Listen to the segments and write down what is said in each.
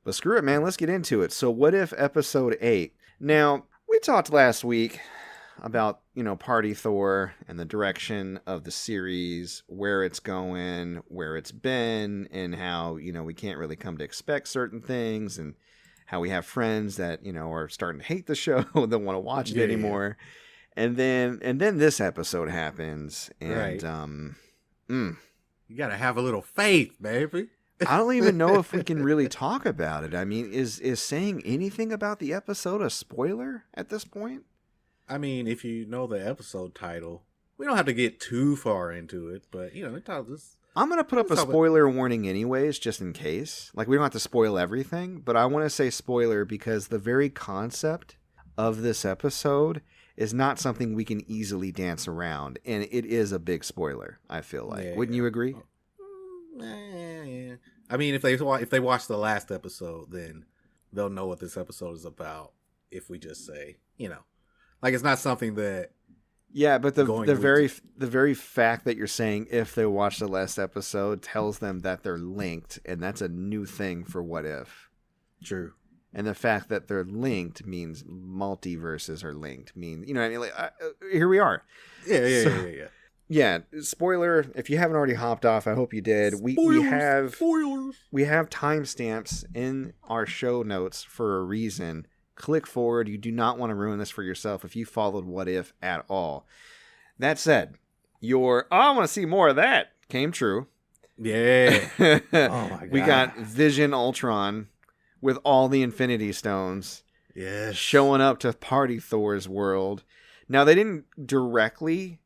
But screw it, man. Let's get into it. So what if episode 8? Now, we talked last week about, Party Thor and the direction of the series, where it's going, where it's been, and how, we can't really come to expect certain things, and how we have friends that, are starting to hate the show, don't want to watch it anymore. Yeah. And then this episode happens, and you got to have a little faith, baby. I don't even know if we can really talk about it. I mean, is saying anything about the episode a spoiler at this point? I mean, if you know the episode title, we don't have to get too far into it, but, I'm going to put up a spoiler warning anyways, just in case. Like, we don't have to spoil everything, but I want to say spoiler because the very concept of this episode is not something we can easily dance around, and it is a big spoiler, I feel like. Yeah. Wouldn't you agree? Yeah. I mean, if they watch the last episode, then they'll know what this episode is about if we just say, like, it's not something that... Yeah, but the very fact that you're saying if they watch the last episode tells them that they're linked, and that's a new thing for What If. True. And the fact that they're linked means multiverses are linked. What I mean? Like, here we are. Yeah. Yeah, spoiler, if you haven't already hopped off, I hope you did. We have timestamps in our show notes for a reason. Click forward. You do not want to ruin this for yourself if you followed What If at all. That said, I want to see more of that came true. Yeah. Oh my God. We got Vision Ultron with all the Infinity Stones. Yes. Showing up to Party Thor's world. Now, they didn't directly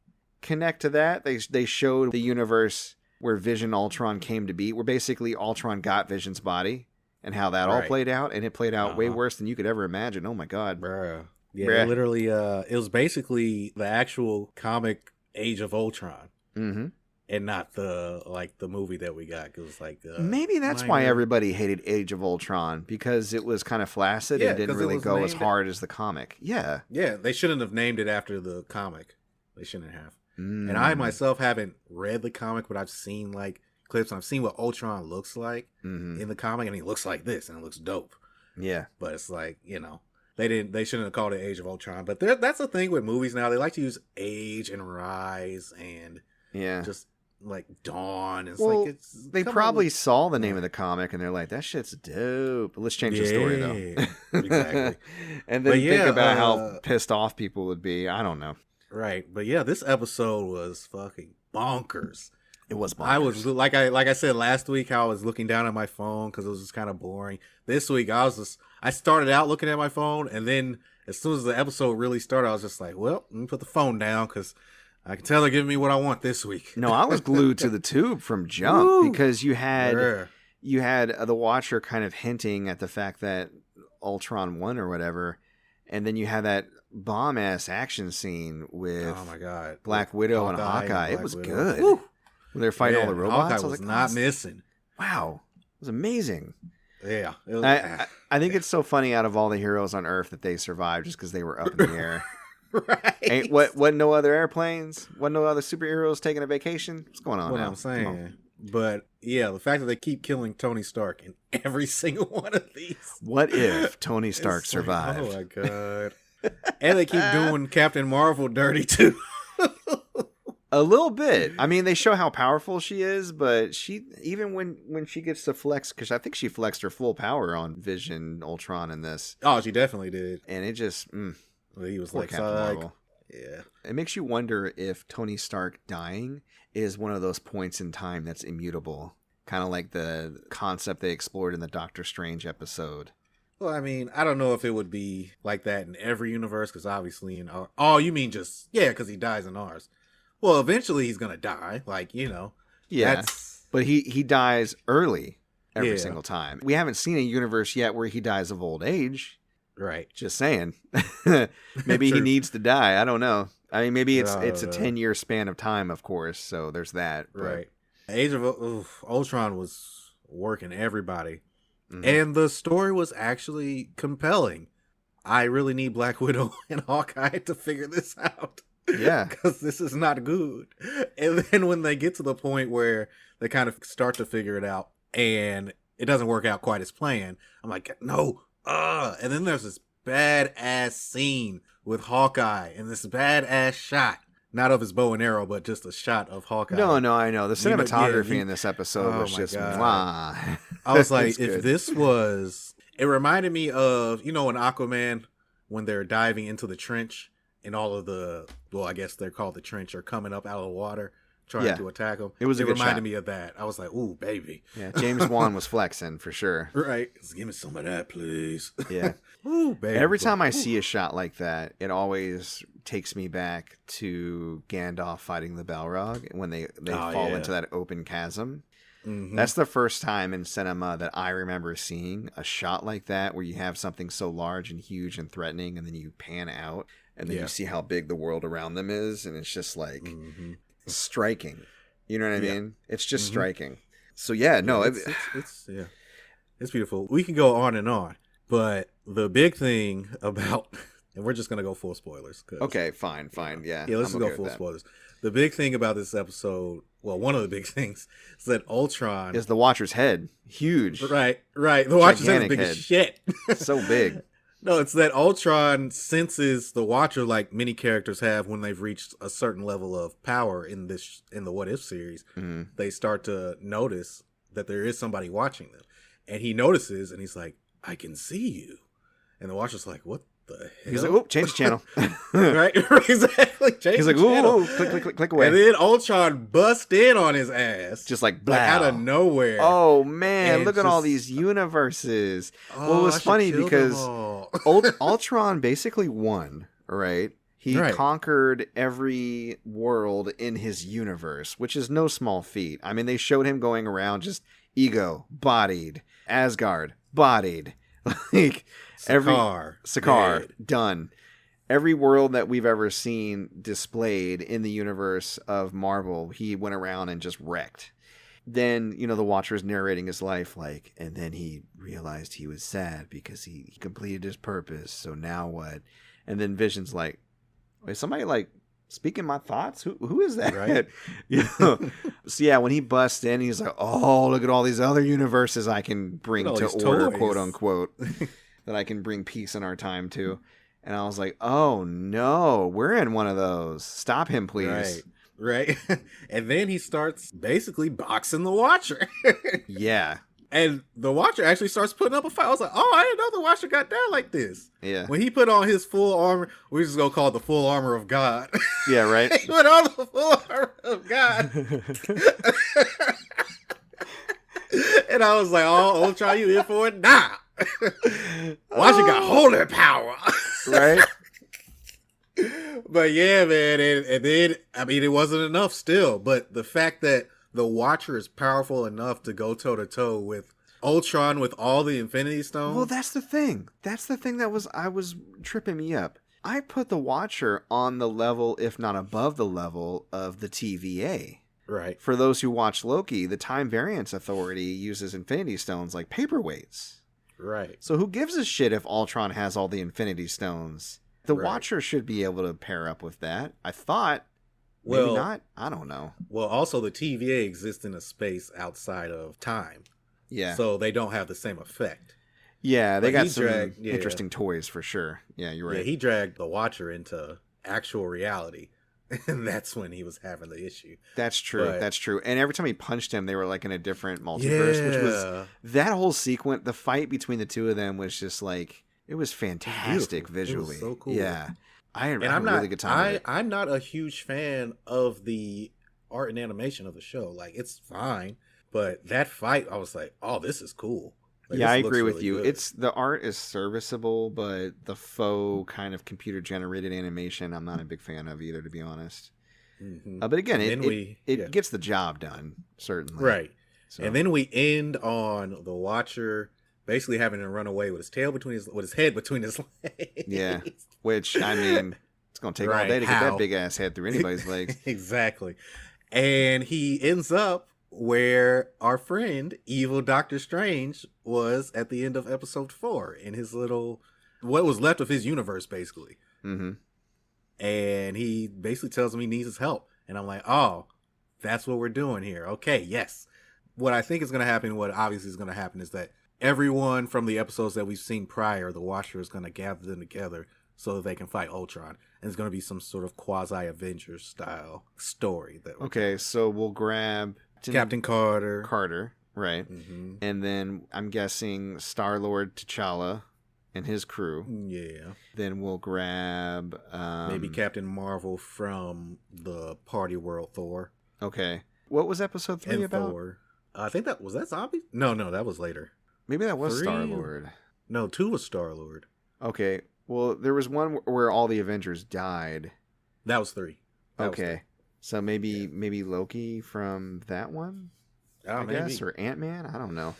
connect to that. They showed the universe where Vision Ultron came to be, where basically Ultron got Vision's body. And how that all played out, and it played out way worse than you could ever imagine. Oh my God, bro! Yeah, literally, it was basically the actual comic Age of Ultron, and not the movie that we got. Because maybe that's why everybody hated Age of Ultron, because it was kind of flaccid and didn't really go as hard as the comic. Yeah, they shouldn't have named it after the comic. They shouldn't have. And I myself haven't read the comic, but I've seen clips, and I've seen what Ultron looks like in the comic, and he looks like this, and it looks dope. Yeah. But it's like, they shouldn't have called it Age of Ultron. But that's the thing with movies now. They like to use age and rise and just like dawn. It's they probably saw the name of the comic, and they're like, that shit's dope. Let's change the story, though. Exactly. And then think about how pissed off people would be. I don't know. Right. But yeah, this episode was fucking bonkers. It was bonkers. I was like I said last week, how I was looking down at my phone because it was just kind of boring. This week I started out looking at my phone, and then as soon as the episode really started, I was just like, well, let me put the phone down because I can tell they're giving me what I want this week. No, I was glued to the tube from jump because you had the watcher kind of hinting at the fact that Ultron won or whatever, and then you had that bomb ass action scene with Black Widow and Hawkeye. It was good. Woo. They're fighting all the robots. Hawkeye was not missing. Wow. It was amazing. Yeah. I think it's so funny out of all the heroes on Earth that they survived just because they were up in the air. Right. Wasn't no other airplanes? Wasn't no other superheroes taking a vacation? What's going on now? What I'm saying. But yeah, the fact that they keep killing Tony Stark in every single one of these. What if Tony Stark survived? Oh my God. And they keep doing Captain Marvel dirty too. A little bit. I mean, they show how powerful she is, but even when she gets to flex, because I think she flexed her full power on Vision Ultron in this. Oh, she definitely did. And it just, he was like, Captain Marvel. Yeah. It makes you wonder if Tony Stark dying is one of those points in time that's immutable, kind of like the concept they explored in the Doctor Strange episode. Well, I mean, I don't know if it would be like that in every universe, because obviously in our... Oh, you mean just... Yeah, because he dies in ours. Well, eventually he's going to die. Yeah, but he dies early every single time. We haven't seen a universe yet where he dies of old age. Right. Just saying. Maybe he needs to die. I don't know. I mean, maybe it's a 10-year span of time, of course, so there's that. But... Right. Age of Ultron was working everybody. Mm-hmm. And the story was actually compelling. I really need Black Widow and Hawkeye to figure this out. Yeah. Because this is not good. And then when they get to the point where they kind of start to figure it out, and it doesn't work out quite as planned. I'm like, no, and then there's this badass scene with Hawkeye and this badass shot. Not of his bow and arrow, but just a shot of Hawkeye. No, I know. The cinematography yeah, in this episode was just God. mwah. I was like, if this was... It reminded me of, in Aquaman, when they're diving into the trench and all of the... Well, I guess they're called the trench, are coming up out of the water trying to attack him. It reminded me of that. I was like, ooh, baby. Yeah, James Wan was flexing for sure. Right. Give me some of that, please. Yeah. Ooh, baby. Every time I see a shot like that, it always takes me back to Gandalf fighting the Balrog when they fall into that open chasm. Mm-hmm. That's the first time in cinema that I remember seeing a shot like that where you have something so large and huge and threatening and then you pan out and then you see how big the world around them is and it's just like striking. You know what I mean? It's just striking. So it's beautiful. We can go on and on, but the big thing about... And we're just going to go full spoilers. Okay, fine. Yeah, let's go full spoilers. The big thing about this episode, well, one of the big things, is that Ultron... is the Watcher's head. Huge. Right. The Watcher's head is big as shit. So big. No, it's that Ultron senses the Watcher like many characters have when they've reached a certain level of power in the What If series. Mm-hmm. They start to notice that there is somebody watching them. And he notices, and he's like, I can see you. And the Watcher's like, what the hell? He's like, oh, change the channel. Right? Exactly. He's like, ooh, click away. And then Ultron busts in on his ass. Just like out of nowhere. Oh, man, look at all these universes. Well, it was funny because Ultron basically won, right? He conquered every world in his universe, which is no small feat. I mean, they showed him going around just Ego, bodied. Asgard, bodied. Like... Sakaar, done. Every world that we've ever seen displayed in the universe of Marvel, he went around and just wrecked. Then, the Watcher's narrating his life, and then he realized he was sad because he completed his purpose. So now what? And then Vision's like, wait, somebody speaking my thoughts? Who is that? Right. So yeah, when he busts in, he's like, oh, look at all these other universes I can bring to order, toys. quote unquote. That I can bring peace in our time to. And I was like, oh no, we're in one of those. Stop him, please. Right. And then he starts basically boxing the Watcher. Yeah. And the Watcher actually starts putting up a fight. I was like, oh, I didn't know the Watcher got down like this. Yeah. When he put on his full armor, we're just going to call it the full armor of God. Yeah, right. He put on the full armor of God. And I was like, oh, Ultron, you in for it? Nah. Watcher got holy power. Right. But yeah, man, and then it wasn't enough still, but the fact that the Watcher is powerful enough to go toe to toe with Ultron with all the Infinity Stones. Well, that's the thing that was tripping me up. I put the Watcher on the level, if not above the level, of the TVA. Right. For those who watch Loki, the Time Variance Authority uses Infinity Stones like paperweights. Right. So who gives a shit if Ultron has all the Infinity Stones? The Watcher should be able to pair up with that. I thought. Maybe not. I don't know. Well, also the TVA exists in a space outside of time. Yeah. So they don't have the same effect. Yeah, they got some interesting toys for sure. Yeah, you're right. Yeah, he dragged the Watcher into actual reality. And that's when he was having the issue. That's true. That's true. And every time he punched him, they were like in a different multiverse, which was that whole sequence. The fight between the two of them was just like, it was fantastic visually. It was so cool. Yeah. I had a really good time with it. I'm not a huge fan of the art and animation of the show. Like, it's fine. But that fight, I was like, oh, this is cool. Like, yeah, I agree with you. Good. The art is serviceable, but the faux kind of computer generated animation, I'm not a big fan of either, to be honest. Mm-hmm. But again, it gets the job done, certainly. Right. So. And then we end on the Watcher basically having to run away with his head between his legs. Yeah. Which, I mean, it's going to take all day to get that big ass head through anybody's legs. Exactly. And he ends up where our friend, evil Doctor Strange, was at the end of episode 4 in his little, what was left of his universe, basically. Mm-hmm. And he basically tells him he needs his help. And I'm like, oh, that's what we're doing here. Okay, yes. what I think is going to happen, what obviously is going to happen, is that everyone from the episodes that we've seen prior, the Watcher is going to gather them together so that they can fight Ultron. And it's going to be some sort of quasi-Avengers style story. Okay, so we'll grab Captain Carter. Carter, right. Mm-hmm. And then I'm guessing Star-Lord T'Challa and his crew. Yeah. Then we'll grab... maybe Captain Marvel from the Party World Thor. Okay. What was episode 3 and about? Thor. I think was that Zombies? No, that was later. Maybe that was 3? Star-Lord. No, 2 was Star-Lord. Okay. Well, there was one where all the Avengers died. That was 3. Okay. So maybe Loki from that one? I guess, or Ant-Man? I don't know.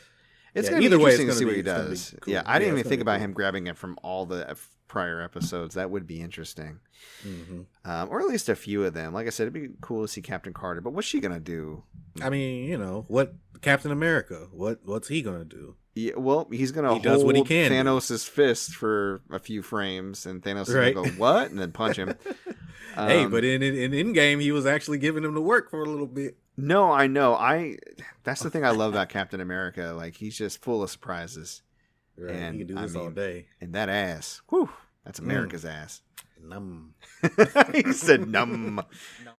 It's going to be interesting to see what he does. Cool. Yeah, I didn't even think about him grabbing it from all the prior episodes. That would be interesting. Mm-hmm. Or at least a few of them. Like I said, it'd be cool to see Captain Carter. But what's she going to do? I mean, what Captain America, what's he going to do? Yeah, well, he's going to hold what he can Thanos' fist for a few frames, and Thanos is going to go, what? And then punch him. Hey, but in Endgame, he was actually giving him the work for a little bit. No, I know. That's the thing I love about Captain America. Like, he's just full of surprises. Right. And he can do this all day. And that ass. Whew. That's America's ass. Numb. He said numb.